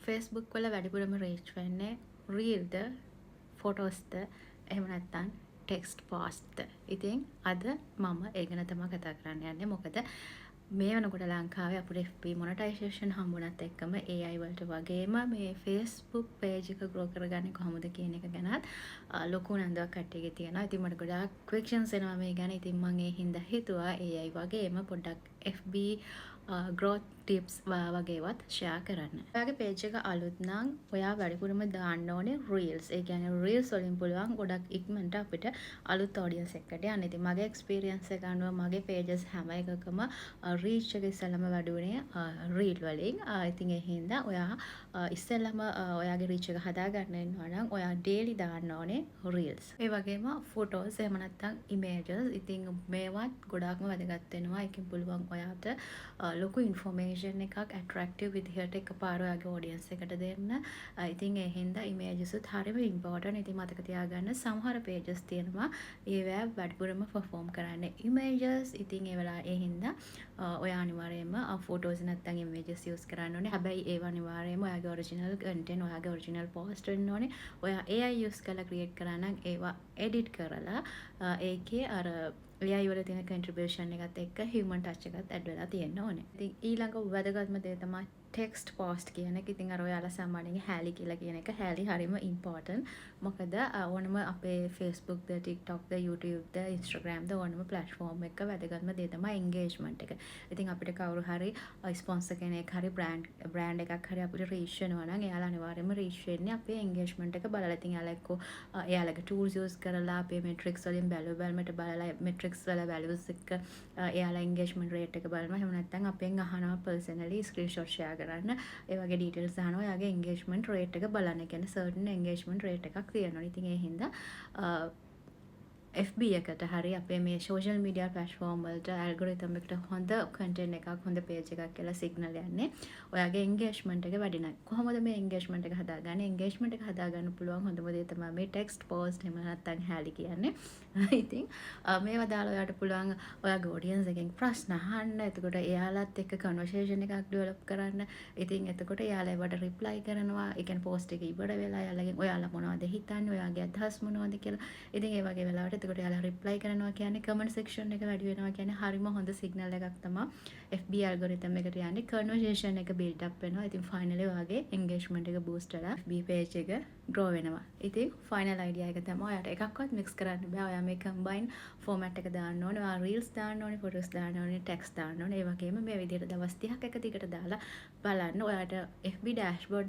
Facebook වල වැඩිපුරම reach වෙන්නේ රීල්ද, ෆොටෝස්ද, එහෙම නැත්නම් ටෙක්ස්ට් පෝස්ට්ද. ඉතින් අද මම ඒ ගැන තමයි කතා කරන්න යන්නේ. මොකද මේ වෙනකොට ලංකාවේ අපේ FB මොනටයිසේෂන් හම්බුනත් එක්කම AI වලට වගේම මේ Facebook page එක grow කරගන්නේ කොහොමද කියන එක ගැනත් ලොකු උනන්දුවක් කට්ටියගේ තියෙනවා. ඉතින් මට ගොඩාක් questions එනවා මේ ගැන. ඉතින් මම ඒ හින්දා හිතුවා AI වගේම පොඩ්ඩක් FB growth tips වගේවත් share කරන්න. ඔයාගේ page එක අලුත් නම් ඔයා වැඩිපුරම දාන්න ඕනේ reels. ඒ කියන්නේ reels වලින් පුළුවන් ගොඩක් ඉක්මනට අපිට අලුත් audience එකකට යන්න. ඉතින් මගේ experience එක අනුව මගේ pages හැම එකකම reach එක ඉස්සෙල්ලම වැඩි වුණේ reel වලින්. ඉතින් ඒ හින්දා ඔයා ඉස්සෙල්ලම ඔයාගේ reach එක හදාගන්න වෙනවා නම් ඔයා daily දාන්න ඕනේ reels. ඒ වගේම photos එහෙම නැත්නම් images. ඉතින් මේවත් ගොඩාක්ම වැදගත් වෙනවා. ඒකෙන් පුළුවන් ඔයාට ලොකු ඉන්ෆෝමේෂන් එකක් ඇට්‍රැක්ටිව් විදිහට එකපාර ඔයාගේ ඔඩියන්ස් එකට දෙන්න. ඉතින් ඒ හින්දා ඉමේජස් උත් හරිම ඉම්පෝටන්ට්. ඉතින් මතක තියාගන්න සමහර pages තියෙනවා ඒවා වැඩිපුරම perform කරන්නේ ඉමේජස්. ඉතින් ඒ හින්දා ඔයා අනිවාර්යයෙන්ම ෆොටෝස් නැත්නම් ඉමේජස් යූස් කරන්න ඕනේ. හැබැයි ඒව අනිවාර්යයෙන්ම ඔයාගේ ඔරිජිනල් කන්ටෙන්ට් ඔයාගේ ඔරිජිනල් පෝස්ට් වෙන්න ඕනේ. ඔයා AI යූස් කරලා ක්‍රියේට් කරා නම් ඒවා එඩිට් කරලා ඒකේ අර AI වල තියෙන contribution එකත් එක්ක human touch එකත් add වෙලා තියෙන්න ඕනේ. ඉතින් ඊළඟ වැදගත්ම දේ තමයි text post කියන එක. ඉතින් අර ඔයාලා සාමාන්‍යයෙන් හැලි කියලා කියන එක හැලි හරිම important. මොකද ඕනම අපේ Facebook ද TikTok ද YouTube ද Instagram ද ඕනම platform එක වැදගත්ම දේ තමයි engagement එක. ඉතින් අපිට කවුරු හරි sponsor කෙනෙක් හරි brand එකක් හරි අපිට reach වෙනවා නම් එයාලා අනිවාර්යයෙන්ම reach වෙන්නේ අපේ engagement එක බලලා. ඉතින් එයාලා එක්ක එයාලගේ tools use කරලා අපේ metrics වලින් බැලුවමට බලලා metrics වල values එක එයාලා engagement rate එක බලනවා. එහෙම නැත්නම් අපෙන් අහනවා personally screenshot share කරන්න. ඒ වගේ details අහනවා. එයාගේ engagement rate එක බලන්න. කියන්නේ certain engagement rate එකක් තියෙනවා. ඉතින් ඒ හින්දා FB එකට හරි අපේ මේ social media platform වලට algorithm එකට හොඳ content එකක් හොඳ page එකක් කියලා signal යන්නේ ඔයාගේ engagement එක වැඩි නම්. කොහොමද මේ engagement එක හදාගන්නේ? engagement එක හදාගන්න පුළුවන් හොඳම දේ තමයි මේ text post එහෙම නැත්නම් හැලි කියන්නේ. ඉතින් මේවා දාලා ඔයාට පුළුවන් ඔයාගේ audience එකෙන් ප්‍රශ්න අහන්න. එතකොට එයාලත් එක්ක conversation එකක් develop කරන්න. ඉතින් එතකොට එයාලා ඒවට reply කරනවා. ඒ කියන්නේ post එක ඉවර වෙලා එයාලගෙන් ඔයාලා මොනවද හිතන්නේ? ඔයාගේ අදහස් මොනවද කියලා. ඉතින් ඒ වගේ වෙලාවට එතකොට එයාලා reply කරනවා කියන්නේ comment section එක වැඩි වෙනවා කියන්නේ හරිම හොඳ signal එකක් තමයි FB algorithm එකට යන්නේ. conversation එක build up වෙනවා. ඉතින් finally ඔයාගේ engagement එක boost වෙලා FB page එක grow වෙනවා. ඉතින් final idea එක තමයි ඔයාට එකක්වත් mix කරන්න බෑ. ඔයා මේ combine format එක දාන්න ඕනේ. ඔයා reels දාන්න ඕනේ, photos දාන්න ඕනේ, text දාන්න ඕනේ. ඒ වගේම මේ විදිහට දවස් 30ක් එක දිගට දාලා බලන්න ඔයාට FB dashboard